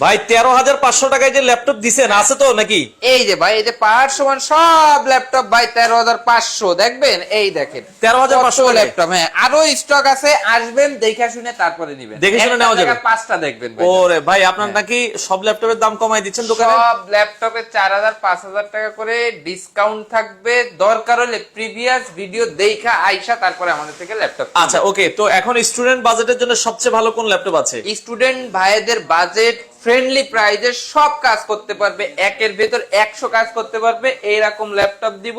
ভাই 13,500 টাকায় যে ল্যাপটপ দিছেন আছে তো নাকি? এই যে ভাই, এই যে পাহাড় সমান সব ল্যাপটপ ভাই 13,500, দেখবেন এই দেখেন 13,500 ল্যাপটপ। হ্যাঁ, আরো স্টক আছে, আসবেন দেখে শুনে তারপরে নিবেন, দেখে শুনে নেওয়া যাবে। 5টা দেখবেন ভাই। ওরে ভাই আপনার নাকি সব ল্যাপটপের দাম কমাই দিচ্ছেন দোকানে? সব ল্যাপটপে 4,000 5,000 টাকা করে ডিসকাউন্ট থাকবে। দরকার হলে প্রিভিয়াস ভিডিও দেখা আইসা তারপরে আমাদের থেকে ল্যাপটপ। আচ্ছা ওকে, তো এখন স্টুডেন্ট বাজেটের জন্য সবচেয়ে ভালো কোন ল্যাপটপ আছে? স্টুডেন্ট ভাইদের বাজেট ফ্রেন্ডলি প্রাইজে সব কাজ করতে পারবে, একের ভেতর 100 কাজ করতে পারবে, এইরকম ল্যাপটপ দিব।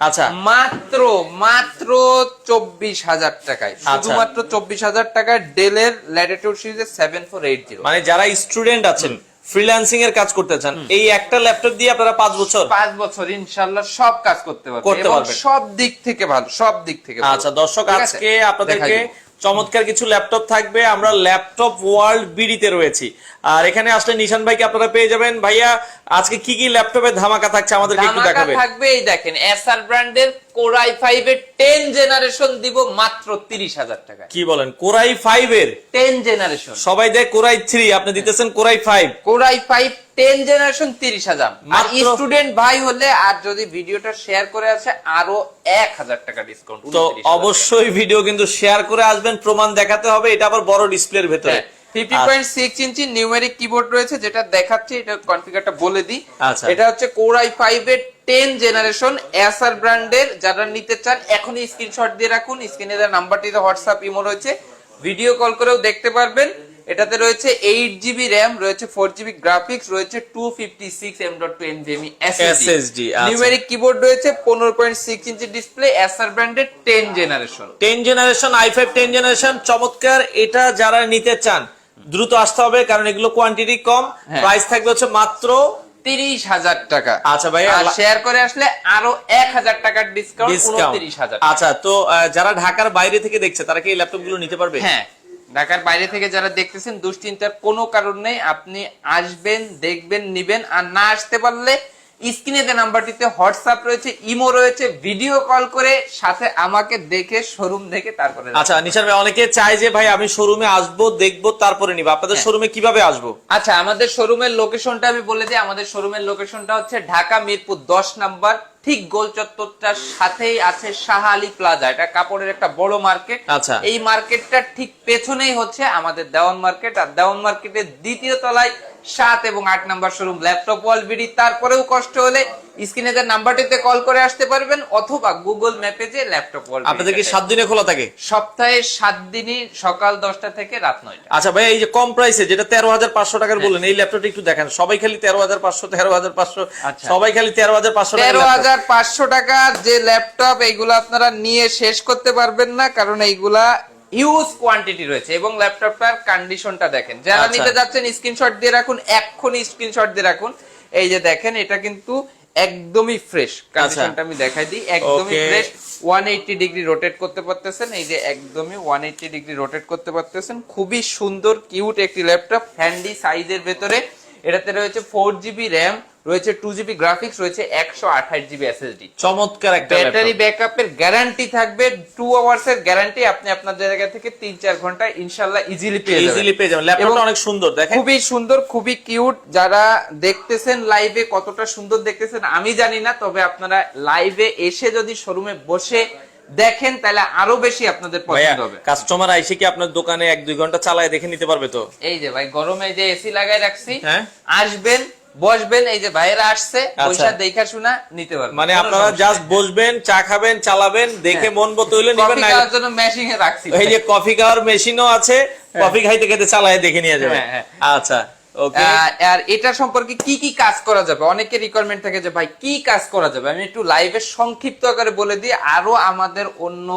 আচ্ছা মাত্র 24,000 টাকায়, শুধুমাত্র 24,000 টাকায় ডেলের ল্যাটিটিউড সিরিজের 7480। মানে যারা স্টুডেন্ট আছেন, ফ্রিল্যান্সিং এর কাজ করতে চান, এই একটা ল্যাপটপ দিয়ে আপনারা 5 বছর ইনশাআল্লাহ সব কাজ করতে পারবে এবং সব দিক থেকে ভালো, সব দিক থেকে ভালো। আচ্ছা দর্শক, আজকে আপনাদেরকে চমৎকার কিছু ল্যাপটপ থাকবে। আমরা ল্যাপটপ ওয়ার্ল্ড বিডিতে রয়েছি, আর এখানে আসলে নিশান ভাইকে আপনারা পেয়ে যাবেন। ভাইয়া আজকে কি কি ল্যাপটপের ধামাকা থাকছে আমাদেরকে একটু দেখাবেন? ধামাকা থাকবে, এই দেখেন এসআর ব্র্যান্ডের Core i5 এর 10 জেনারেশন দিব মাত্র 30,000 টাকা। কি বলেন? Core i5 এর 10 জেনারেশন? সবাই দেয় Core i3, আপনি দিতেছেন Core i5। Core i5 10 generation 30,000। আর স্টুডেন্ট ভাই হলে, আর যদি ভিডিওটা শেয়ার করে আছে, আরো 1,000 টাকা ডিসকাউন্ট। তো অবশ্যই ভিডিও কিন্তু শেয়ার করে আসবেন, প্রমাণ দেখাতে হবে। এটা আবার বড় ডিসপ্লের ভেতরে 50.6 ইঞ্চি নিউমেরিক কিবোর্ড রয়েছে, যেটা দেখাচ্ছি, এটা কনফিগারটা বলে দিই। আচ্ছা। এটা হচ্ছে Core i5 এর 10 জেনারেশন এসার ব্র্যান্ডের। যারা নিতে চান এখনই স্ক্রিনশট দিয়ে রাখুন, স্ক্রিনে দেওয়া নাম্বারটিতে হোয়াটসঅ্যাপ ইমো রয়েছে, ভিডিও কল করেও দেখতে পারবেন। এটাতে রয়েছে 8GB র্যাম, রয়েছে 4GB গ্রাফিক্স, রয়েছে 256 M.2 NVMe SSD, numeric keyboard রয়েছে, 15.6 ইঞ্চি ডিসপ্লে, এসার ব্র্যান্ডের 10 জেনারেশন i5 10 জেনারেশন। চমৎকার। এটা যারা নিতে চান দ্রুত আসতে হবে, কারণ এগুলো কোয়ান্টিটি কম। প্রাইস থাকবে হচ্ছে মাত্র 30,000 টাকা। আচ্ছা ভাই, আর শেয়ার করে আসলে আরো 1,000 টাকার ডিসকাউন্ট, 29,000। আচ্ছা, তো যারা ঢাকার বাইরে থেকে দেখছে তারা কি এই ল্যাপটপ গুলো নিতে পারবে? হ্যাঁ, ঢাকার বাইরে থেকে যারা দেখতেছেন দুশ্চিন্তার কোনো কারণ নেই, আপনি আসবেন, দেখবেন, নিবেন। আর না আসতে পারলে স্ক্রিনে যে নাম্বারটিতে হোয়াটসঅ্যাপ রয়েছে, ইমো রয়েছে, ভিডিও কল করে সাথে আমাকে দেখে শোরুম দেখে তারপরে। আচ্ছা নিশান ভাই, অনেকে চায় যে ভাই আমি শোরুমে আসবো, দেখবো, তারপরে নিব। আপনাদের শোরুমে কিভাবে আসবো? আচ্ছা, আমাদের শোরুমের লোকেশনটা আমি বলে দিই। আমাদের শোরুমের লোকেশনটা হচ্ছে ঢাকা মিরপুর 10 নাম্বার, ঠিক গোল চত্বরটার সাথেই আছে শাহ আলী প্লাজা। এটা কাপড়ের একটা বড় মার্কেট। আচ্ছা, এই মার্কেটটা ঠিক পেছনেই হচ্ছে আমাদের দেওয়ান মার্কেট। আর দেওয়ান মার্কেটের দ্বিতীয় তলায় 7 এবং 8 number showroom laptop world BD. তারপরেও কষ্ট হলে স্ক্রিনে যে নাম্বারটিতে কল করে আসতে পারবেন, অথবা গুগল ম্যাপে যে ল্যাপটপ ওয়ার্ল্ড। আপনাদের কি 7 দিনে খোলা থাকে? সপ্তাহে 7 দিনই, সকাল 10টা থেকে রাত 9টা। আচ্ছা ভাই, এই যে কম প্রাইসে যেটা 13,500 টাকার বলেন, এই ল্যাপটপটা একটু দেখেন। সবাই খালি 13,500, সবাই খালি 13,500 টাকা। 13,500 টাকার যে ল্যাপটপ, এইগুলো আপনারা নিয়ে শেষ করতে পারবেন না, কারণ এইগুলা হিউজ কোয়ান্টিটি রয়েছে। এবং ল্যাপটপটার কন্ডিশনটা দেখেন। যারা নিতে যাচ্ছেন স্ক্রিনশট দিয়ে রাখুন, এক্ষুনি স্ক্রিনশট দিয়ে রাখুন। এই যে দেখেন, এটা কিন্তু একদমই ফ্রেশ কন্ডিশনটা আমি দেখাই দিই। একদমই ফ্রেশ, 180 ডিগ্রি রোটেট করতে পারতেছেন। এই যে একদমই 180 ডিগ্রি রোটেট করতে পারতেছেন। খুবই সুন্দর কিউট একটি ল্যাপটপ, হ্যান্ডি সাইজের ভেতরে। এটাতে রয়েছে 4GB র্যাম, রয়েছে 2GB গ্রাফিক্স, রয়েছে 128GB SSD। চমৎকার একটা ব্যাটারি ব্যাকআপের গ্যারান্টি থাকবে, 2 আওয়ার্স এর গ্যারান্টি। আপনি আপনার জায়গা থেকে 3-4 ঘন্টা ইনশাআল্লাহ ইজিলি পেয়ে যাবেন। ল্যাপটপটা অনেক সুন্দর, দেখেন খুবই সুন্দর, খুবই কিউট। যারা দেখতেছেন লাইভে, কতটা সুন্দর দেখতেছেন আমি জানি না, তবে আপনারা লাইভে এসে যদি শোরুমে বসে দেখেন, তাহলে আরো বেশি আপনাদের পছন্দ হবে। কাস্টমার আইসে কি আপনার দোকানে 1-2 ঘন্টা চালায় দেখে নিতে পারবে তো? এই যে ভাই, গরমে যে এসি লাগাই রাখছি, আসবেন, বসবেন, এই যে ভাইয়েরা আসছে, পয়সা দেখা শোনা নিতে পারবেন। মানে আপনারা জাস্ট বসবেন, চা খাবেন, চালাবেন, দেখে মন মতো হইলে নিবেন। কফি খাওয়ার জন্য মেশিন এ রাখছি, এই যে কফি খাওয়ার মেশিনও আছে, কফি খাইতে খাইতে চালায় দেখে নিয়ে যাবেন। আচ্ছা ওকে। আর এটা সম্পর্কে কি কি কাজ করা যাবে, অনেকের রিকোয়ারমেন্ট থাকে যে ভাই কি কাজ করা যাবে, আমি একটু লাইভে সংক্ষিপ্ত আকারে বলে দিই। আরো আমাদের অন্য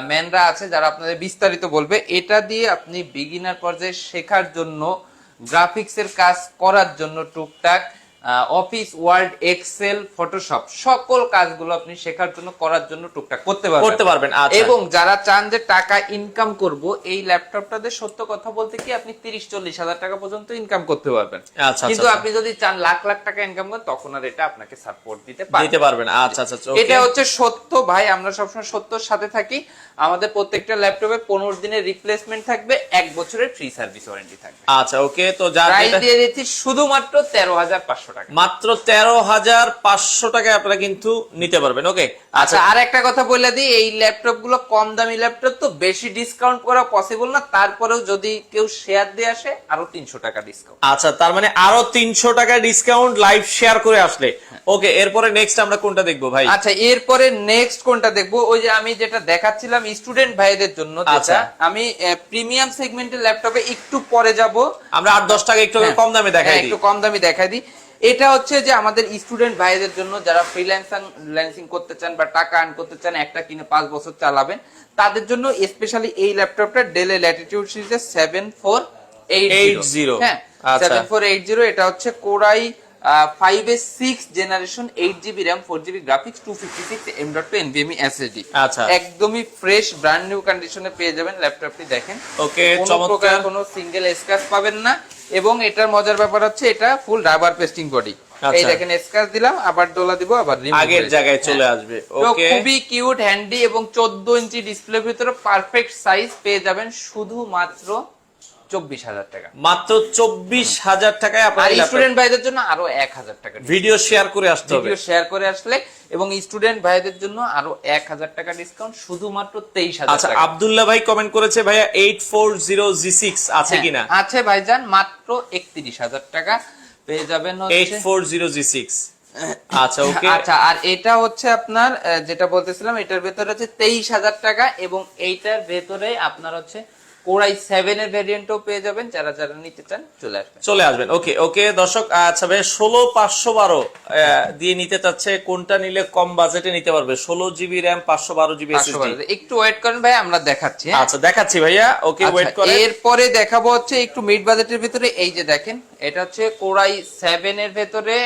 ম্যানরা আছে যারা আপনাদের বিস্তারিত বলবে। এটা দিয়ে আপনি বিগিনার পর্যায়ে শেখার জন্য, গ্রাফিক্স এর কাজ করার জন্য, টুকটাক অফিস, ওয়ার্ড, এক্সেল, ফটোশপ সকল কাজগুলো আপনি শেখার জন্য করার জন্য টুকটাক করতে পারবেন। আচ্ছা। এবং যারা চান যে টাকা ইনকাম করব, এই ল্যাপটপটাতে সত্য কথা বলতে কি আপনি 30-40 হাজার টাকা পর্যন্ত ইনকাম করতে পারবেন। আচ্ছা, কিন্তু আচ্ছা। আপনি যদি চান লাখ লাখ টাকা ইনকাম করেন, তখন আর এটা আপনাকে সাপোর্ট দিতে পারবেন। আচ্ছা আচ্ছা, এটা হচ্ছে সত্য ভাই, আমরা সবসময় সত্যর সাথে থাকি। আমাদের প্রত্যেকটা ল্যাপটপে 15 দিনের রিপ্লেসমেন্ট থাকবে, 1 বছরের ফ্রি সার্ভিস ওয়ারেন্টি থাকবে। আচ্ছা ওকে, তো যার প্রাইস দিয়ে দিচ্ছি শুধুমাত্র 13,500 টাকা, মাত্র 13,500 টাকায় আপনারা কিন্তু নিতে পারবেন। ওকে আচ্ছা, আর একটা কথা বলে দিই, এই ল্যাপটপ গুলো কম দামি ল্যাপটপ, তো বেশি ডিসকাউন্ট করা পসিবল না। তারপরেও যদি কেউ শেয়ার দিয়ে আসে, আরো 300 টাকা ডিসকাউন্ট। আচ্ছা, তার মানে আরো 300 টাকা ডিসকাউন্ট লাইভ শেয়ার করে আসলে। ওকে, এরপরে নেক্সট আমরা কোনটা দেখবো ভাই? আচ্ছা, এরপরে নেক্সট কোনটা দেখবো? ওই যে আমি যেটা দেখাচ্ছিলাম স্টুডেন্ট ভাইদের জন্য, আচ্ছা। আমি প্রিমিয়াম সেগমেন্টের ল্যাপটপে একটু পরে যাব। আমরা 8-10 টাকা একটু কম দামে দেখাই দিই। একটু কম দামি দেখাই দিই। এটা হচ্ছে যে আমাদের স্টুডেন্ট ভাইদের জন্য, যারা ফ্রিল্যান্সিং করতে চান বা টাকা আর্ন করতে চান, একটা কিনে 5 বছর চালাবেন, তাদের জন্য স্পেশালি এই ল্যাপটপটা ডেল ল্যাটিটিউড সিরিজের 7480। হ্যাঁ, 7480। এটা হচ্ছে কোরাই 5 এর 6 generation, 8GB RAM, 4GB graphics, 256 M.2 NVMe SSD। আচ্ছা, একদমই ফ্রেশ ব্র্যান্ড নিউ কন্ডিশনে পেয়ে যাবেন ল্যাপটপটি। দেখেন, ওকে, কোনো চমৎকার। প্রকার কোনো সিঙ্গেল স্ক্র্যাচ পাবেন না। এবং এটার মজার ব্যাপার হচ্ছে এটা ফুল রাবার পেস্টিং বডি। এই দেখেন, স্ক্র্যাচ দিলাম, আবার ডোলা দিব, আবার আগের জায়গায় চলে আসবে। ওকে, খুবই কিউট, হ্যান্ডি এবং 14 ইঞ্চি ডিসপ্লের ভিতরে পারফেক্ট সাইজ পেয়ে যাবেন শুধুমাত্র 24,000 টাকা। মাত্র 24,000 টাকায় আপনারা স্টুডেন্ট ভাইদের জন্য আরো 1,000 টাকা ভিডিও শেয়ার করে আসতে হবে। ভিডিও শেয়ার করে আসলে, এবং স্টুডেন্ট ভাইদের জন্য আরো 1,000 টাকা ডিসকাউন্ট, শুধুমাত্র 23,000 আচ্ছা, টাকা। আব্দুল্লাহ ভাই কমেন্ট করেছে, ভাইয়া 840G6 আছে কিনা? আছে ভাইজান, মাত্র 31,000 টাকা পেয়ে যাবেন হচ্ছে 840G6। আচ্ছা, ওকে। আচ্ছা, আর এটা হচ্ছে আপনার যেটা বলতেছিলাম, এটার ভেতরে হচ্ছে 23,000 টাকা, এবং এইটার ভেতরে আপনার হচ্ছে কোরাই 7 এর ভেরিয়েন্টও পেয়ে যাবেন। যারা যারা নিতে চান চলে আসবেন। ওকে ওকে দর্শক, আচ্ছা ভাই 16,512 দিয়ে নিতে চাচ্ছে, কোনটা নিলে কম বাজেটে নিতে পারবে? 16GB RAM, 512GB SSD। একটু ওয়েট করেন ভাই, আমরা দেখাচ্ছি। আচ্ছা, দেখাচ্ছি ভাইয়া। ওকে, ওয়েট করেন। এরপরে দেখাবো হচ্ছে একটু মিড বাজেটের ভিতরে, এই যে দেখেন, এটা হচ্ছে কোরাই 7 এর ভেতরে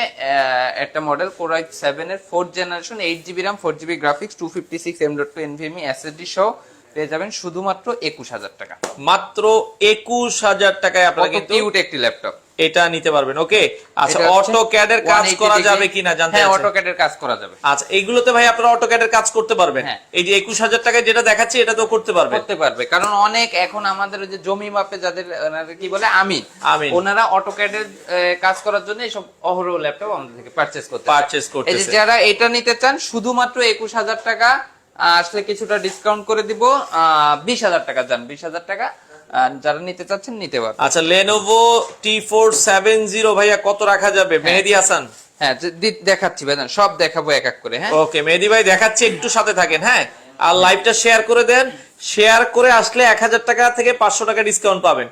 একটা মডেল, কোরাই 7 এর 4th generation, 8GB RAM, 4GB graphics, 256 M.2 NVMe SSD সহ পেয়ে যাবেন শুধুমাত্র 21,000 টাকা। মাত্র 21,000 টাকায় আপনারা কিন্তু কিউট একটি ল্যাপটপ এটা নিতে পারবেন। ওকে, আচ্ছা, অটোক্যাড এর কাজ করা যাবে কিনা জানতে চাচ্ছেন? হ্যাঁ, অটোক্যাড এর কাজ করা যাবে। আচ্ছা, এইগুলোতে ভাই আপনারা অটোক্যাড এর কাজ করতে পারবেন? এই যে 21,000 টাকায় যেটা দেখাচ্ছি, এটা তো করতে পারবে। কারণ অনেক এখন আমাদের ওই যে জমি মাপে যাদের কি বলে আমিন, ওনারা অটোক্যাড এর কাজ করার জন্য এইসব অহরহ ল্যাপটপ আমাদের থেকে পারচেজ করতে। এই যে যারা এটা নিতে চান, শুধুমাত্র 21,000 টাকা আসলে কিছুটা ডিসকাউন্ট করে দিব, 20,000 টাকা যান, 20,000 টাকা যারা নিতে চাচ্ছেন নিতে পারবেন। আচ্ছা, Lenovo T470 ভাইয়া কত রাখা যাবে? মেহেদি হাসান। হ্যাঁ, দেখাচ্ছি ভাইজান, সব দেখাবো এক এক করে। হ্যাঁ, ওকে মেহেদি ভাই, দেখাচ্ছি, একটু সাথে থাকেন। হ্যাঁ, আর লাইভটা শেয়ার করে দেন। শেয়ার করে আসলে 1,000 টাকা থেকে 500 টাকা ডিসকাউন্ট পাবেন।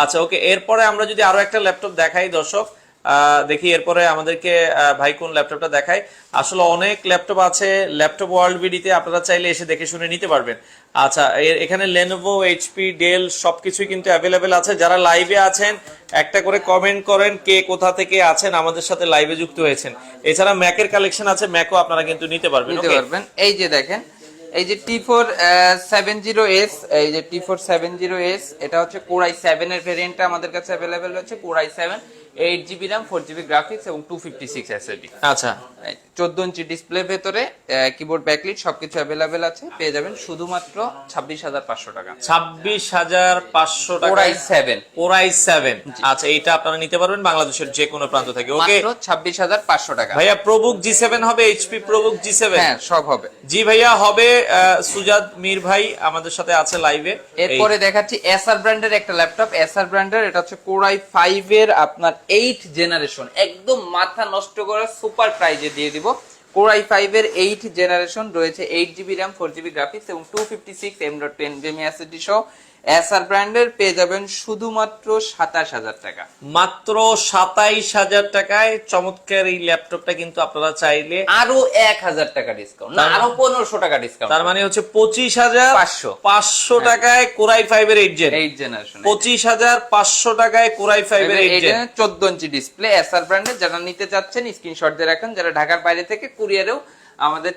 আচ্ছা, ওকে, এরপরে আমরা যদি আরো একটা ল্যাপটপ দেখাই দর্শক, দেখি এরপরে আমাদেরকে ভাই কোন ল্যাপটপটা দেখায়। আসলে অনেক ল্যাপটপ আছে ল্যাপটপ ওয়ার্ল্ড বিডিতে, আপনারা চাইলে এসে দেখে শুনে নিতে পারবেন। আচ্ছা, এখানে Lenovo, HP, ডেল সবকিছুই কিন্তু অ্যাভেলেবেল আছে। যারা লাইভে আছেন একটা করে কমেন্ট করেন কে কোথা থেকে আছেন, আমাদের সাথে লাইভে যুক্ত হয়েছেন। এছাড়া ম্যাকের কালেকশন আছে, ম্যাকও আপনারা কিন্তু নিতে পারবেন। এই যে দেখেন, এই যে T470S, এই যে T470S, এটা হচ্ছে কোরাই 7 এর ভেরিয়েন্টটা আমাদের কাছে অ্যাভেলেবেল হচ্ছে। Core i 7, 8GB RAM, 4GB graphics এবং 256 SSD। আচ্ছা, 14 ইঞ্চি ডিসপ্লের ভেতরে কিবোর্ড ব্যাকলিট সবকিছু অ্যাভেলেবেল আছে, পেয়ে যাবেন শুধুমাত্র 26,500 টাকা। 26,500 টাকা কোরাই 7। আচ্ছা, এইটা আপনারা নিতে পারবেন বাংলাদেশের যে কোনো প্রান্ত থেকে। ওকে, মাত্র 26,500 টাকা। ভাইয়া প্রবুক G7 হবে? HP ProBook G7? হ্যাঁ, সব হবে। জি ভাইয়া, হবে। সুজাদ মীর ভাই আমাদের সাথে আছে লাইভে। এরপরে দেখাচ্ছি এসার ব্র্যান্ডের একটা ল্যাপটপ, এসার ব্র্যান্ডের, এটা হচ্ছে কোরাই 5 এর আপনার 8 জেনারেশন, একদম মাথা নষ্ট করে সুপার প্রাইজে দিয়ে দিব। কোরাই 5 এর 8 জেনারেশন রয়েছে, 8GB RAM, 4GB গ্রাফিক্স এবং 256 M.2 NVMe SSD সহ। এসআর ব্র্যান্ডের পেয়ে যাবেন শুধুমাত্র 27000 টাকা। মাত্র 27000 টাকায় চমৎকার এই ল্যাপটপটা কিন্তু আপনারা চাইলে আরো 1000 টাকা ডিসকাউন্ট, না আরো 1500 টাকা ডিসকাউন্ট, তার মানে হচ্ছে 25500 টাকায় কোরাই 5 এর 8 জেন 8 জেনারেশন 25500 টাকায় কোরাই 5 এর 8 জেন 14 ইঞ্চি ডিসপ্লে এসআর ব্র্যান্ডের। যারা নিতে চাচ্ছেন স্ক্রিনশট দিয়ে রাখেন। যারা ঢাকার বাইরে থেকে কুরিয়ারেও আমাদের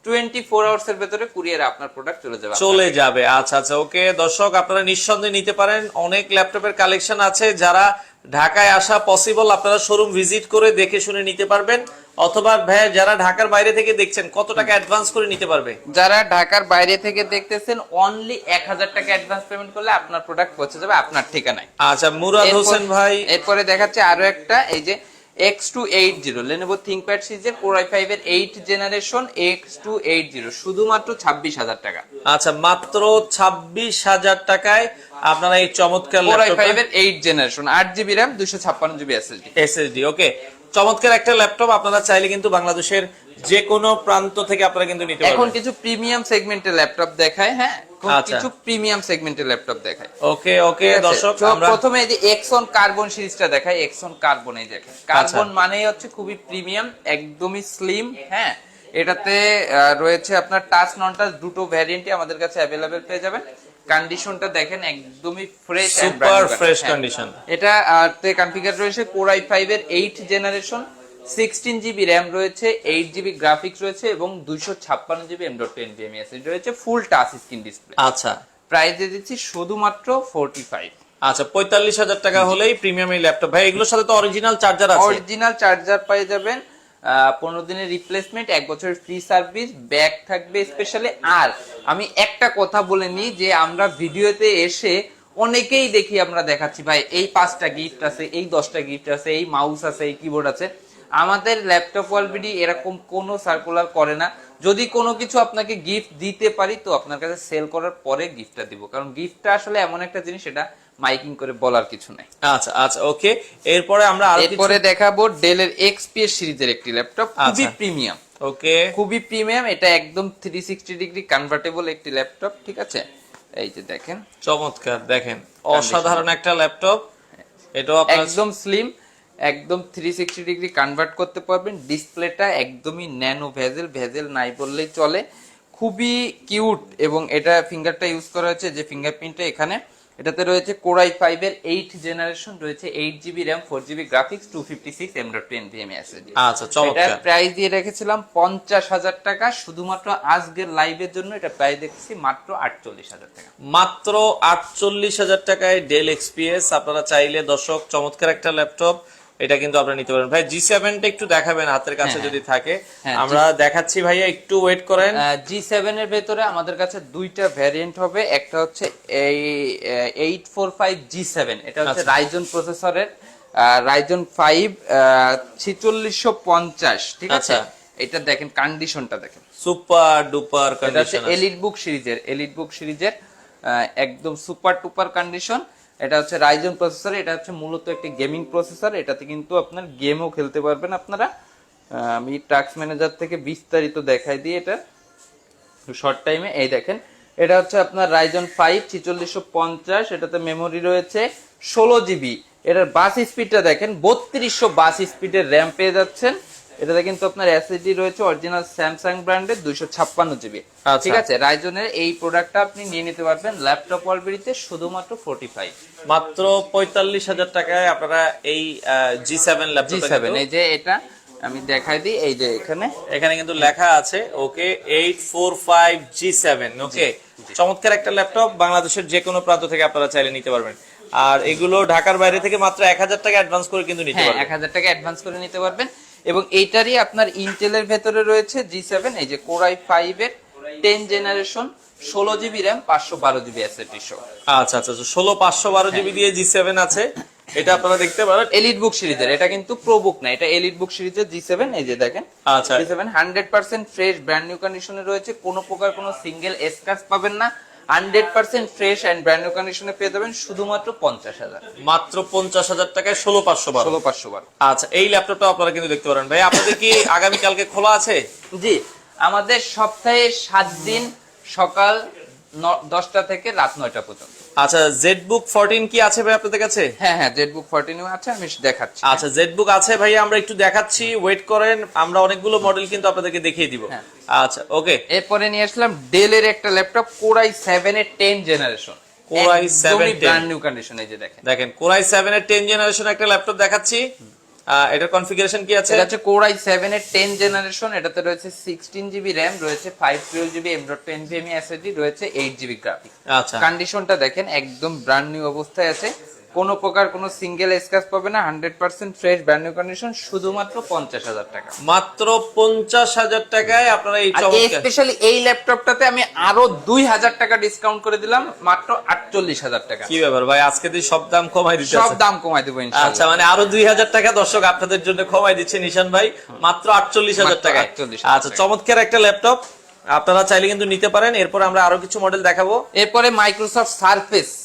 24 আওয়ার্স এর ভিতরে কুরিয়ারে আপনার প্রোডাক্ট চলে যাবে। আচ্ছা আচ্ছা, ওকে দর্শক আপনারা নিঃসন্দেহে নিতে পারেন। অনেক ল্যাপটপের কালেকশন আছে, যারা ঢাকায় আসা পসিবল আপনারা শোরুম ভিজিট করে দেখে শুনে নিতে পারবেন, অথবা ভাই যারা ঢাকার বাইরে থেকে দেখছেন কত টাকা অ্যাডভান্স করে নিতে পারবে? যারা ঢাকার বাইরে থেকে দেখতেছেন অনলি 1000 টাকা অ্যাডভান্স পেমেন্ট করলে আপনার প্রোডাক্ট পৌঁছে যাবে আপনার ঠিকানায়। আচ্ছা মুরাদ হোসেন ভাই, এরপরে দেখাচ্ছে আরো একটা, এই যে X280 Lenovo ThinkPad সিরিজের Core i5 এর 8 জেনারেশন X280 শুধুমাত্র 26000 টাকা। আচ্ছা মাত্র 26000 টাকায় আপনারা এই চমৎকার Core ল্যাপটপ i5 এর 8 generation 8GB RAM 256GB SSD। ওকে, চমৎকার একটা ল্যাপটপ আপনারা চাইলে কিন্তু বাংলাদেশের যে কোনো প্রান্ত থেকে আপনারা কিন্তু নিতে পারবেন। এখন কিছু প্রিমিয়াম সেগমেন্টের ল্যাপটপ দেখায়, হ্যাঁ কিছু প্রিমিয়াম সেগমেন্টের ল্যাপটপ দেখায়। ওকে ওকে দর্শক, আমরা প্রথমে এই যে Exxon কার্বন সিরিজটা দেখাই। Exxon কার্বন, এই দেখেন কার্বন মানেই হচ্ছে খুবই প্রিমিয়াম, একদমই স্লিম। হ্যাঁ, এটাতে রয়েছে আপনার টাচ নন টাচ দুটো ভ্যারিয়েন্টই আমাদের কাছে अवेलेबल পেয়ে যাবেন। কন্ডিশনটা দেখেন একদমই ফ্রেশ, সুপার ফ্রেশ কন্ডিশন। এটা তে কনফিগার রয়েছে Core i5 এর 8 জেনারেশন 16GB RAM রয়েছে, 8GB গ্রাফিক্স রয়েছে এবং 256GB M.2 NVMe SSD রয়েছে, ফুল টাচ স্ক্রিন ডিসপ্লে। আচ্ছা প্রাইস দিয়ে দিচ্ছি শুধুমাত্র 45। আচ্ছা 45000 টাকা হলেই প্রিমিয়াম এই ল্যাপটপ। ভাই এগুলোর সাথে তো অরিজিনাল চার্জার আছে? অরিজিনাল চার্জার পেয়ে যাবেন, 15 দিনের রিপ্লেসমেন্ট, 1 বছরের ফ্রি সার্ভিস, ব্যাগ থাকবে স্পেশালি। আর আমি একটা কথা বলে নিই যে আমরা ভিডিওতে এসে অনেকেই দেখি আমরা দেখাচ্ছি ভাই এই 5টা গিফট আছে, এই 10টা গিফট আছে, এই মাউস আছে, এই কিবোর্ড আছে। আমাদের ল্যাপটপ অলরেডি এরকম কোনো সার্কুলার করে না। যদি কোনো কিছু আপনাকে গিফট দিতে পারি তো আপনার কাছে সেল করার পরে গিফটটা দিব, কারণ গিফটটা আসলে এমন একটা জিনিস, এটা মাইকিং করে বলার কিছু নাই। আচ্ছা আচ্ছা ওকে, এরপরে আমরা এরপরে দেখাবো ডেলের XPS সিরিজের একটি ল্যাপটপ, খুবই প্রিমিয়াম। ওকে, খুবই প্রিমিয়াম, এটা একদম 360 ডিগ্রি কনভার্টেবল একটি ল্যাপটপ। ঠিক আছে, এই যে দেখেন চমৎকার, দেখেন অসাধারণ একটা ল্যাপটপ। এটাও আপনার একদম স্লিম, একদম 360 ডিগ্রি কনভার্ট করতে পারবেন। ডিসপ্লেটা একদমই ন্যানো ভেজেল, ভেজেল নাই বললেই চলে, খুবই কিউট। এবং এটা ফিঙ্গারটা ইউজ করা হয়েছে, যে ফিঙ্গারপ্রিন্টটা এখানে, এটাতে রয়েছে Core i5 এর 8 জেনারেশন রয়েছে, 8GB RAM 4GB graphics 256 M.2 NVMe SSD। আচ্ছা চমৎকার। এটা প্রাইস দিয়ে রেখেছিলাম 50000 টাকা, শুধুমাত্র আজকের লাইভের জন্য এটা প্রাইস দেখছি মাত্র 48000 টাকা। মাত্র 48000 টাকায় ডেল XPS আপনারা চাইলে দর্শক চমৎকার একটা ল্যাপটপ এটা কিন্তু আপনারা নিতে পারেন। ভাই G7 টা একটু দেখাবেন হাতের কাছে যদি থাকে? আমরা দেখাচ্ছি ভাইয়া, একটু ওয়েট করেন। G7 এর ভেতরে আমাদের কাছে দুইটা ভ্যারিয়েন্ট হবে, একটা হচ্ছে এই 845 G7, এটা হচ্ছে রাইজন প্রসেসরের, রাইজন 5 4650। ঠিক আছে, এটা দেখেন কন্ডিশনটা দেখেন, সুপার ডুপার কন্ডিশন। এটা হচ্ছে এলিট বুক সিরিজের একদম সুপার টুপার কন্ডিশন। এটা হচ্ছে রাইজন প্রসেসর, এটা হচ্ছে মূলত একটি গেমিং প্রসেসর, এটাতে কিন্তু আপনার গেমও খেলতে পারবেন আপনারা। আমি টাস্ক ম্যানেজার থেকে বিস্তারিত দেখাই দিই এটা শর্ট টাইমে। এই দেখেন, এটা হচ্ছে আপনার রাইজন 5 4650, এটাতে মেমোরি রয়েছে 16GB। এটার বাস স্পিডটা দেখেন, 3200 বাস স্পিডের র্যাম পেয়ে যাচ্ছেন। এটাতে কিন্তু আপনার এসএসডি রয়েছে অরিজিনাল স্যামসাং ব্র্যান্ডের 256GB। ঠিক আছে, রাইজনের এই প্রোডাক্টটা আপনি নিয়ে নিতে পারবেন ল্যাপটপ অলবিডিতে শুধুমাত্র 45। মাত্র 45000 টাকায় আপনারা এই G7 ল্যাপটপ। এই যে এটা আমি দেখাই দিই, এই যে এখানে কিন্তু লেখা আছে ওকে 845 G7। ওকে, চমৎকার একটা ল্যাপটপ, বাংলাদেশের যে কোনো প্রান্ত থেকে আপনারা চাইলে নিতে পারবেন। আর এগুলো ঢাকার বাইরে থেকে মাত্র 1000 টাকা অ্যাডভান্স করে কিন্তু নিতে পারবেন। 1000 টাকা অ্যাডভান্স করে নিতে পারবেন। এবং এইটারই আপনার ইন্টেলের ভেতরে রয়েছে G7, এই যে Core i5 এর 10 generation 16GB RAM 512GB SSD সহ। আচ্ছা আচ্ছা, 16 512GB দিয়ে G7 আছে, এটা আপনারা দেখতে পারেন। এলিট বুক সিরিজের, এটা কিন্তু প্রো বুক না, এটা এলিট বুক সিরিজের G7। এই যে দেখেন, আচ্ছা G7 100% ফ্রেশ ব্র্যান্ড নিউ কন্ডিশনে রয়েছে, কোনো প্রকার কোনো সিঙ্গেল স্ক্র্যাচ পাবেন না, 100% ফ্রেশ এন্ড ব্র্যান্ড নিউ কন্ডিশনে পেয়ে যাবেন শুধুমাত্র 50000। মাত্র 50000 টাকায় 16512। আচ্ছা, এই ল্যাপটপটা আপনারা কিন্তু দেখতে পারেন। ভাই আপনাদের কি আগামী কালকে খোলা আছে? জি, আমাদের সপ্তাহে 7 দিন সকাল 10টা থেকে রাত 9টা পর্যন্ত। আচ্ছা জেটবুক 14 কি আছে ভাই আপনাদের কাছে? হ্যাঁ হ্যাঁ, জেটবুক 14 আছে, আমি দেখাচ্ছি। আচ্ছা জেটবুক আছে ভাই, আমরা একটু দেখাচ্ছি, ওয়েট করেন, আমরা অনেকগুলো মডেল কিন্তু আপনাদেরকে দেখিয়ে দিব। হ্যাঁ। আচ্ছা ওকে। এরপরে নিয়ে আসলাম ডেলের একটা ল্যাপটপ কোরাই 7 এর 10 generation, core i 7 brand new condition. এই যে দেখেন কোরাই 7 এর 10 জেনারেশন একটা ল্যাপটপ দেখাচ্ছি। এটার কনফিগারেশন কি আছে? এটা হচ্ছে কোরাই 7 এর 10 জেনারেশন, এটাতে রয়েছে 16GB RAM, রয়েছে 512GB M.2 NVMe SSD, রয়েছে 8GB গ্রাফিক্স। আচ্ছা কন্ডিশনটা দেখেন একদম ব্র্যান্ড নিউ অবস্থায় আছে, কোনো প্রকার কোনো সিঙ্গেল স্ক্র্যাচ পাবে না, 100% ফ্রেশ ব্র্যান্ড নিউ কন্ডিশন, শুধুমাত্র 50,000 টাকা। মাত্র 50,000 টাকায় আপনারা এই চমৎকার, স্পেশালি এই ল্যাপটপটাতে আমি আরো 2,000 টাকা ডিসকাউন্ট করে দিলাম, মাত্র 48,000 টাকা। কি ব্যাপার ভাই, আজকে তুই সব দাম কমাই দিতে সব দাম কমাই দেবো ইনশাআল্লাহ। আচ্ছা মানে আরো 2,000 টাকা দর্শক আপনাদের জন্য কমাই দিচ্ছে নিশান ভাই, মাত্র 48,000 টাকা। 48,000 আচ্ছা চমৎকার একটা ল্যাপটপ, আপনারা চাইলে কিন্তু নিতে পারেন। এরপর আমরা আরো কিছু মডেল দেখাবো। এরপরে মাইক্রোসফট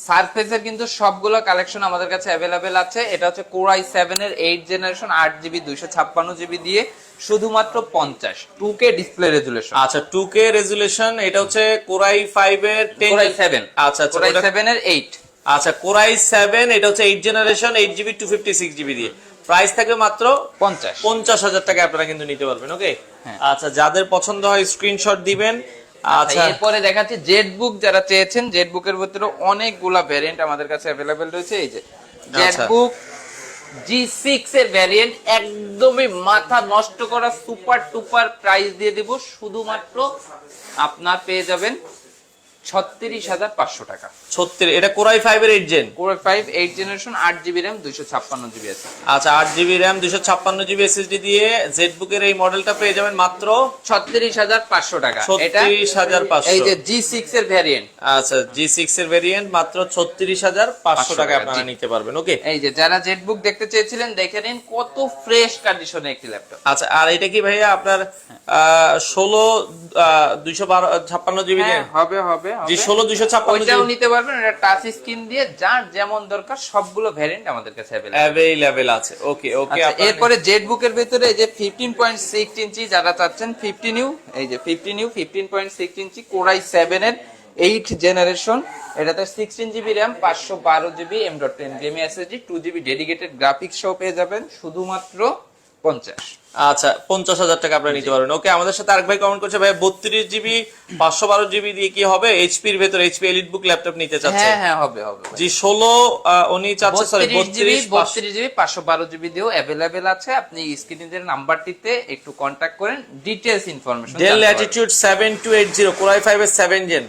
সারফেসের কিন্তু সবগুলো কালেকশন আমাদের কাছে অ্যাভেলেবেল আছে। এটা হচ্ছে কোরাই 7 এর 8 জেনারেশন, 8GB 256GB দিয়ে শুধুমাত্র 50, 2K ডিসপ্লে রেজুলেশন। আচ্ছা 2K রেজুলেশন, এটা হচ্ছে কোরাই 5 এর 10 কোরাই 7। আচ্ছা কোরাই 7 এর 8। আচ্ছা কোরাই 7 এটা হচ্ছে 8 জেনারেশন, 8GB 256GB দিয়ে, প্রাইস থাকবে মাত্র 50,000 টাকা, আপনারা কিন্তু নিতে পারবেন। ওকে আচ্ছা যাদের পছন্দ হয় স্ক্রিনশট দিবেন। আচ্ছা এরপরে দেখাচ্ছি জেটবুক, যারা চেয়েছেন জেটবুকের ভিতরে অনেকগুলা ভ্যারিয়েন্ট আমাদের কাছে অ্যাভেলেবেল রয়েছে। এই যে জেটবুক G6 এর ভ্যারিয়েন্ট, একদমই মাথা নষ্ট করা সুপার টুপার প্রাইস দিয়ে দেব, শুধুমাত্র আপনার পেয়ে যাবেন 36,500 টাকা। 36, এটা কোরাই 5 এর 8 gen, core i 5 8 generation, 8GB RAM 256GB আছে। আচ্ছা 8GB RAM 256GB SSD দিয়ে জেটবুকের এই মডেলটা পেয়ে যাবেন মাত্র 36,500 টাকা। এটা 36,500। এই যে G6 এর ভ্যারিয়েন্ট, আচ্ছা G6 এর ভেরিয়েন্ট মাত্র 36,500 টাকা আপনারা নিতে পারবেন। ওকে এই যে যারা জেটবুক দেখতে চেয়েছিলেন দেখে নিন, কত ফ্রেশ কন্ডিশনে একটি ল্যাপটপ। আচ্ছা আর এটা কি ভাইয়া আপনার 16 256GB দিয়ে? হবে হবে জি 16 256 ওইটাও নিতে পারবেন, এটা টাচ স্ক্রিন দিয়ে, যার যেমন দরকার সবগুলো ভ্যারিয়েন্ট আমাদের কাছে অ্যাভেলেবল আছে। ওকে ওকে। এরপরে জেটবুকের ভিতরে এই যে 15.6 ইঞ্চি যারা চাচ্ছেন, 50 নিউ, এই যে 50 নিউ 15.6 ইঞ্চি কোরাই 7 এর 8 জেনারেশন, এটাতে 16GB RAM, 512GB M.2 NVMe SSD, 2GB dedicated graphics সহ পেয়ে যাবেন, শুধুমাত্র 50। আচ্ছা 50,000 টাকা আপনারা নিতে পারবেন। ওকে আমাদের সাথে আরেক ভাই কমেন্ট করছে, ভাই 32GB 512GB দিয়ে কি হবে? এইচপি এর ভেতরে এইচপি এলিটবুক ল্যাপটপ নিতে চাচ্ছে। হ্যাঁ হ্যাঁ হবে হবে জি 16 উনি চাচ্ছে, সরি 32GB 512GB দিয়েও অ্যাভেলেবেল আছে। আপনি স্ক্রিনের নাম্বারটিতে একটু কন্টাক্ট করেন, details information. Del Latitude 7280 core i 5 এর 7 জেন,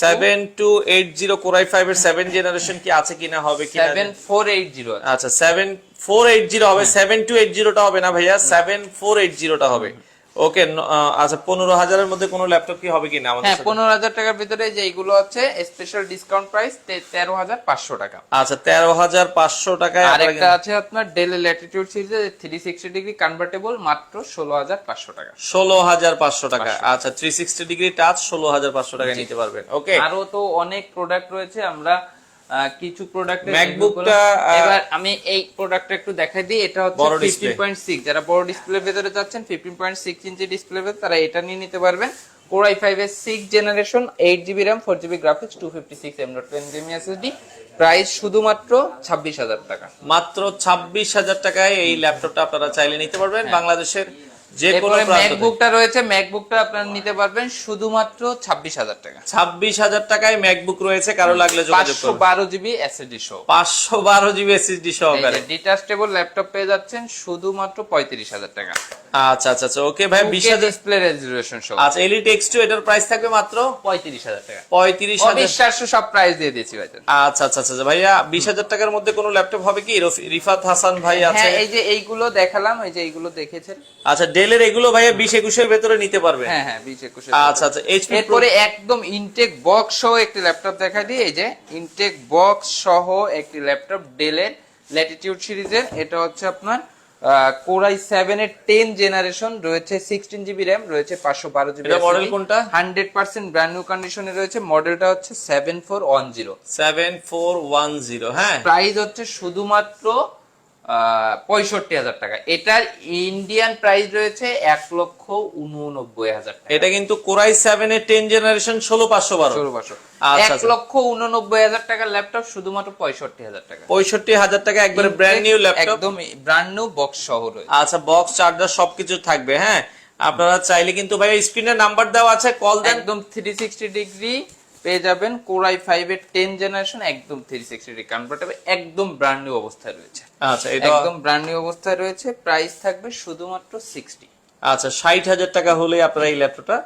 7280 কোরাই 5 এর 7 জেনারেশন কি আছে কিনা, হবে কিনা? 7480। আচ্ছা 7480 হবে, 7280 টা হবে না ভাইয়া, 7480 টা হবে। ওকে আচ্ছা 15,000 এর মধ্যে কোনো ল্যাপটপ কি হবে কিনা আমাদের হ্যাঁ সাথে? 15,000 টাকার ভিতরে যে এইগুলো আছে স্পেশাল ডিসকাউন্ট প্রাইস 13,500 টাকা। আচ্ছা 13,500 টাকায়। আরেকটা আছে আপনার ডেল ল্যাটিটিউড সিরিজে 360 ডিগ্রি কনভার্টেবল, মাত্র 16,500 টাকা। 16,500 টাকা। আচ্ছা 360 ডিগ্রি টাচ 16,500 টাকায় নিতে পারবেন। ওকে আরো তো অনেক প্রোডাক্ট রয়েছে, আমরা কিছু প্রোডাক্ট, ম্যাকবুকটা এবার আমি এই প্রোডাক্টটা একটু দেখাই দিই। এটা হচ্ছে 15.6, যারা বড় ডিসপ্লের ভিতরে যাচ্ছেন 15.6 ইঞ্চি ডিসপ্লের ভিতরে, তারা এটা নিয়ে নিতে পারবেন। কোরাই 5 এর 6 generation, 8GB RAM, 4GB graphics, 256 M.2 NVMe SSD, price শুধুমাত্র 26,000 টাকা। মাত্র 26,000 টাকায় এই ল্যাপটপটা আপনারা চাইলে নিতে পারবেন বাংলাদেশের যে কোনো প্রান্ত থেকে। ম্যাকবুকটা রয়েছে, ম্যাকবুকটা আপনারা নিতে পারবেন শুধুমাত্র 26,000 টাকা। 26,000 টাকায় ম্যাকবুক রয়েছে, কারো লাগলে যোগাযোগ করুন। 512GB SSD সহ, 512GB SSD সহকারে ডিটাচেবল ল্যাপটপ পেয়ে যাচ্ছেন শুধুমাত্র 35,000 টাকা। আচ্ছা আচ্ছা আচ্ছা ওকে ভাই 20,000 ডিসপ্লে রেজোলিউশন সহ। আচ্ছা এলিট X2 এটার প্রাইস থাকবে মাত্র 35,000 টাকা। 35,000। অবিশ্বাস্য সব প্রাইস দিয়ে দিয়েছি ভাই। আচ্ছা আচ্ছা আচ্ছা ভাইয়া 20,000 টাকার মধ্যে কোনো ল্যাপটপ হবে কি? রিফাত হাসান ভাই আছে। হ্যাঁ এই যে এইগুলো দেখালাম, এই যে এইগুলো দেখেছেন। আচ্ছা ডেলের এগুলো ভাইয়া 20-21 এর ভেতরে নিতে পারবে। হ্যাঁ হ্যাঁ 20-21 আচ্ছা আচ্ছা এইচপি। এরপরে একদম ইনটেক বক্স সহ একটি ল্যাপটপ দেখাই দিই। এই যে ইনটেক বক্স সহ একটি ল্যাপটপ ডেলের ল্যাটিটিউড সিরিজের, এটা হচ্ছে আপনার কোরাই 7 এর 10 জেনারেশন, রয়েছে 16GB RAM, রয়েছে 512GB। এটা মডেল কোনটা? 100% ব্র্যান্ড নিউ কন্ডিশনে রয়েছে, মডেলটা হচ্ছে 7410। 7410 হ্যাঁ। প্রাইস হচ্ছে শুধুমাত্র 65,000 টাকা। এটার ইন্ডিয়ান প্রাইস রয়েছে 1,89,000 টাকা। এটা কিন্তু কোরাই 7 এর 10 জেনারেশন 16512 1,89,000 টাকার ল্যাপটপ শুধুমাত্র 65,000 টাকা। 65,000 টাকা একবারে ব্র্যান্ড নিউ ল্যাপটপ, একদম ব্র্যান্ড নিউ বক্স সহ রয়েছে। আচ্ছা বক্স চার্জার সবকিছু থাকবে। হ্যাঁ, আপনারা চাইলে কিন্তু ভাই স্ক্রিনে নাম্বার দেওয়া আছে, কল দেন। একদম 360 ডিগ্রি পেয়ে যাবেন। কোরাই 5 এর 10 জেনারেশন একদম 360 ডিগ্রি কনভার্টেবল, একদম ব্র্যান্ড নিউ অবস্থায় রয়েছে। আচ্ছা, এটা একদম ব্র্যান্ড নিউ অবস্থায় রয়েছে। প্রাইস থাকবে শুধুমাত্র 60। আচ্ছা 60,000 টাকা হলে আপনারা এই ল্যাপটপটা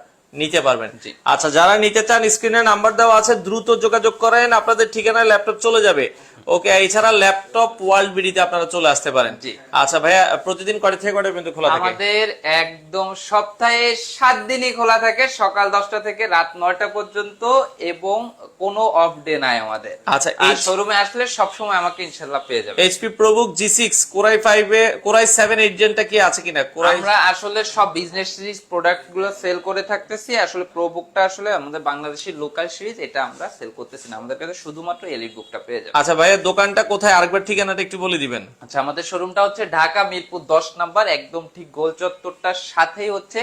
নিতে পারবেন। জি। আচ্ছা, যারা নিতে চান স্ক্রিনে নাম্বার দেওয়া আছে, দ্রুত যোগাযোগ করেন, আপনাদের ঠিকানায় ল্যাপটপ চলে যাবে। ওকে, এছাড়া ল্যাপটপ ওয়ার্ল্ড বিডিতে আপনারা চলে আসতে পারেন। জি। আচ্ছা ভাইয়া, প্রতিদিন কয়টা থেকে কয়টা পর্যন্ত খোলা থাকে? আমাদের একদম সপ্তাহে 7 দিনই খোলা থাকে, সকাল 10টা থেকে রাত 9টা পর্যন্ত, এবং কোনো অফ ডে নাই আমাদের। আচ্ছা, এই শোরুমে আসলে সব সময় আমাকে ইনশাআল্লাহ পেয়ে যাবেন। এইচপি প্রোবুক G6 কোরাই 5 এ কোরাই 7 8 জেনটা কি আছে কিনা? কোরাই আমরা আসলে সব বিজনেস সিরিজ প্রোডাক্ট গুলো সেল করে থাকতেছি। আসলে প্রো বুকটা আসলে আমাদের বাংলাদেশের লোকাল সিরিজ, এটা আমরা সেল করতেছি না। আমাদের কাছে শুধুমাত্র এলিট বুকটা পেয়ে যাবেন। আচ্ছা ভাইয়া, দোকানটা কোথায় আরেকবার ঠিকানাটা একটু বলে দিবেন। আচ্ছা, আমাদের শোরুমটা হচ্ছে ঢাকা মিরপুর 10 নাম্বার, একদম ঠিক গোল চত্বরটার সাথেই হচ্ছে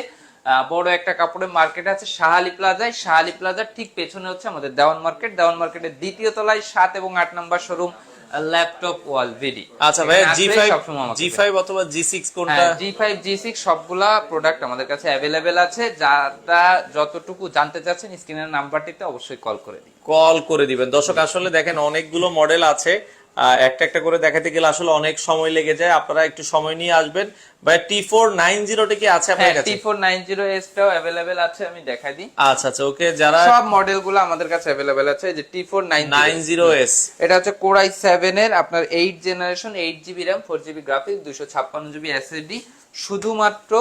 বড় একটা কাপড়ের মার্কেট আছে শাহালি প্লাজায়। শাহালি প্লাজার ঠিক পেছনে হচ্ছে আমাদের দেওয়ান মার্কেট। দেওয়ান মার্কেটের দ্বিতীয় তলায় 7 এবং 8 নাম্বার শোরুম ল্যাপটপ ওয়াল ভিডি। আচ্ছা ভাইয়া, G5 অথবা G6 কোনটা? G5 G6 সবগুলা প্রোডাক্ট আমাদের কাছে অ্যাভেলেবেল আছে। যারা যতটুকু জানতে চাচ্ছেন স্ক্রিনের নাম্বারটিতে অবশ্যই কল করে দিন। কল করে দিবেন। দর্শক আসলে দেখেন অনেকগুলো মডেল আছে, একটা একটা করে দেখাতে গেলে আসলে অনেক সময় লেগে যায়। আপনারা একটু সময় নিয়ে আসবেন। ভাই T490 টা কি আছে আপনার কাছে? T490S টাও अवेलेबल আছে, আমি দেখাই দিই। আচ্ছা আচ্ছা, ওকে, যারা সব মডেলগুলো আমাদের কাছে अवेलेबल আছে। এই যে T490S, এটা হচ্ছে Core i7 এর আপনার 8 generation, 8GB RAM, 4GB graphics, 256GB SSD, শুধুমাত্র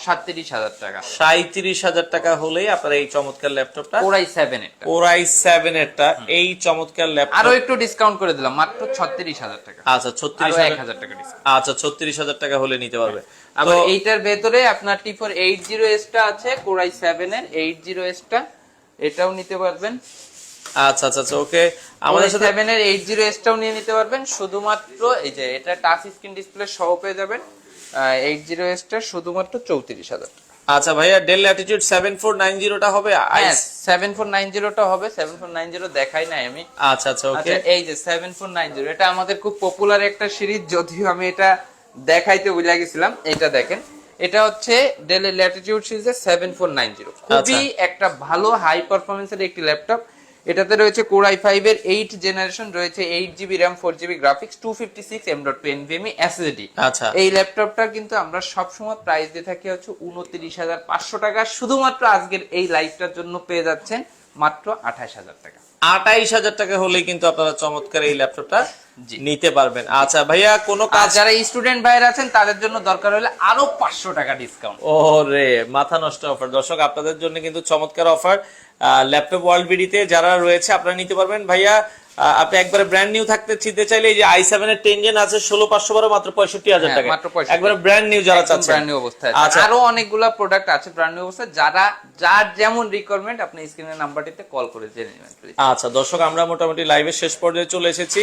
37,000 টাকা। 37,000 টাকা হলেই আপনারা এই চমৎকার ল্যাপটপটা, Core i7 এরটা, Core i7 এরটা এই চমৎকার ল্যাপটপ আরো একটু ডিসকাউন্ট করে দিলাম, মাত্র 36,000 টাকা। আচ্ছা 36,000 টাকা ডিসকাউন্ট। আচ্ছা 36,000 টাকা হলে নিতে পারবে। আবার এইটার ভেতরে আপনার T480S টা আছে, Core i7 এর 80S টা, এটাও নিতে পারবেন। আচ্ছা আচ্ছা আচ্ছা, ওকে, আমাদের সাথে 7 এর 80S টাও নিয়ে নিতে পারবেন। শুধুমাত্র এই যে এটা টাচ স্ক্রিন ডিসপ্লে সহ পেয়ে যাবেন। 80S টা শুধুমাত্র 34,000 টাকা। আচ্ছা ভাইয়া, ডেল ল্যাটিটিউড 7490 টা হবে? 7490 টা হবে। 7490 দেখাই নাই আমি। আচ্ছা আচ্ছা, ওকে, আচ্ছা, এই যে 7490, এটা আমাদের খুব পপুলার একটা সিরিজ, যদিও আমি এটা দেখাইতে ভুলে গেছিলাম। এটা দেখেন, এটা হচ্ছে ডেল ল্যাটিটিউড সিরিজের 7490, খুবই একটা ভালো হাই পারফরম্যান্সের একটি ল্যাপটপ। এটাতে রয়েছে Core i5 এর 8 জেনারেশন, রয়েছে 8GB RAM, 4GB graphics, 256 M.2 NVMe SSD। আচ্ছা, এই ল্যাপটপটার কিন্তু আমরা সব সময় প্রাইস দিয়ে থাকি হচ্ছে 29,500 টাকা। শুধুমাত্র আজকের এই লাইভটার জন্য পেয়ে যাচ্ছেন মাত্র 28,000 টাকা। 28,000 টাকা হলেই কিন্তু আপনারা চমৎকার এই ল্যাপটপটা নিতে পারবেন। আচ্ছা ভাইয়া, কোনো কাজ, যারা স্টুডেন্ট ভাইরা আছেন তাদের জন্য দরকার হলে আরো 500 টাকা ডিসকাউন্ট। ওরে মাথা নষ্ট অফার। দর্শক আপনাদের জন্য কিন্তু চমৎকার অফার ল্যাপটপ ওয়ার্ল্ড বিডিতে যারা রয়েছে আপনারা নিতে পারবেন। ভাইয়া আপনি একবারে ব্র্যান্ড নিউ থাকতে চিনতে চাইলে এই যে i7 এর 10 জেন আছে 16512 মাত্র 65,000 টাকা, একবারে ব্র্যান্ড নিউ যারা চাচ্ছেন। ব্র্যান্ড নিউ অবস্থায় আছে। আরো অনেকগুলা প্রোডাক্ট আছে ব্র্যান্ড নিউ অবস্থায়, যার যেমন রিকোয়ারমেন্ট আপনি স্ক্রিনের নাম্বারটিতে কল করে জেনে নেবেন প্লিজ। আচ্ছা দর্শক, আমরা মোটামুটি লাইভের শেষ পর্যায়ে চলে এসেছি।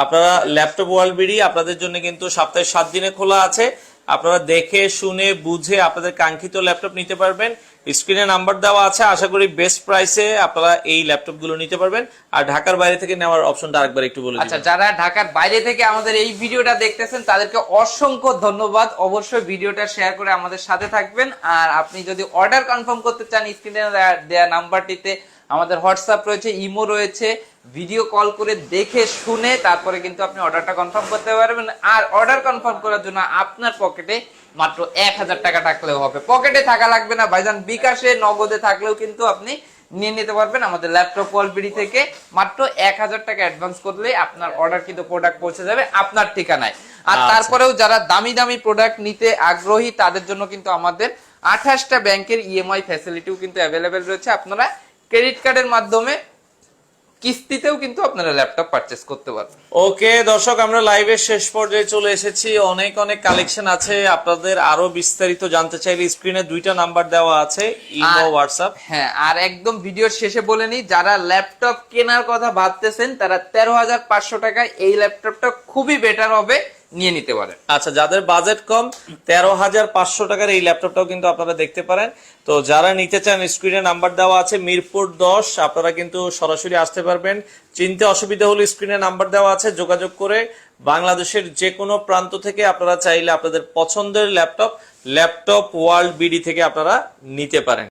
আপনারা ল্যাপটপ ওয়ার্ল্ড বিডি আপনাদের জন্য কিন্তু সপ্তাহে 7 দিনে খোলা আছে। আপনারা দেখে শুনে বুঝে আপনাদের কাঙ্ক্ষিত ল্যাপটপ নিতে পারবেন। স্ক্রিনে নাম্বার দেওয়া আছে, আশা করি বেস্ট প্রাইসে আপনারা এই ল্যাপটপ গুলো নিতে পারবেন। আর ঢাকার বাইরে থেকে নেওয়ার অপশনটা আরেকবার একটু বলে দিন। আচ্ছা, যারা ঢাকার বাইরে থেকে আমাদের এই ভিডিওটা দেখতেছেন তাদেরকে অসংখ্য ধন্যবাদ। অবশ্যই ভিডিওটা শেয়ার করে আমাদের সাথে থাকবেন। আর আপনি যদি অর্ডার কনফার্ম করতে চান, স্ক্রিনে দেওয়া নাম্বারটিতে আমাদের হোয়াটসঅ্যাপ রয়েছে, ইমো রয়েছে, ভিডিও কল করে দেখে শুনে তারপরে কিন্তু আপনি অর্ডারটা কনফার্ম করতে পারবেন। আর অর্ডার কনফার্ম করার জন্য আপনার পকেটে মাত্র 1,000 টাকা থাকলেও হবে। পকেটে থাকা লাগবে না ভাইজান, বিকাশে নগদে থাকলেও কিন্তু আপনি নিয়ে নিতে পারবেন আমাদের ল্যাপটপ ওয়ার্ল্ড বিডি থেকে। মাত্র 1,000 টাকা অ্যাডভান্স করলে আপনার অর্ডার কিন্তু প্রোডাক্ট পৌঁছে যাবে আপনার ঠিকানায়। আর তারপরেও যারা দামি দামি প্রোডাক্ট নিতে আগ্রহী তাদের জন্য কিন্তু আমাদের 28টা ব্যাংকের ইএমআই ফ্যাসিলিটিও কিন্তু অ্যাভেলেবেল রয়েছে। আপনারা ক্রেডিট কার্ডের মাধ্যমে কিস্তিতেও কিন্তু আপনারা ল্যাপটপ পারচেজ করতে পারবেন। ওকে দর্শক, আমরা লাইভের শেষ পর্যায়ে চলে এসেছি। অনেক অনেক কালেকশন আছে। আপনাদের আরো বিস্তারিত জানতে চাইলে স্ক্রিনে 2টা নাম্বার দেওয়া আছে, ইমো, হোয়াটসঅ্যাপ। হ্যাঁ, আর একদম ভিডিওর শেষে বলে নিই, যারা ল্যাপটপ কেনার কথা ভাবতেছেন তারা 13,500 টাকায় এই ল্যাপটপটা খুবই বেটার হবে। নিয়ে নিতে পারেন। আচ্ছা, যাদের বাজেট কম 13,500 টাকার এই ল্যাপটপটাও কিন্তু আপনারা দেখতে পারেন। তো যারা নিতে চান স্ক্রিনে নাম্বার দেওয়া আছে, মিরপুর 10, আপনারা কিন্তু সরাসরি আসতে পারবেন। চিনতে অসুবিধা হলে স্ক্রিনে নাম্বার দেওয়া আছে, যোগাযোগ করে বাংলাদেশের যে কোনো প্রান্ত থেকে আপনারা চাইলে আপনাদের পছন্দের ল্যাপটপ ওয়ার্ল্ড বিডি থেকে আপনারা নিতে পারেন।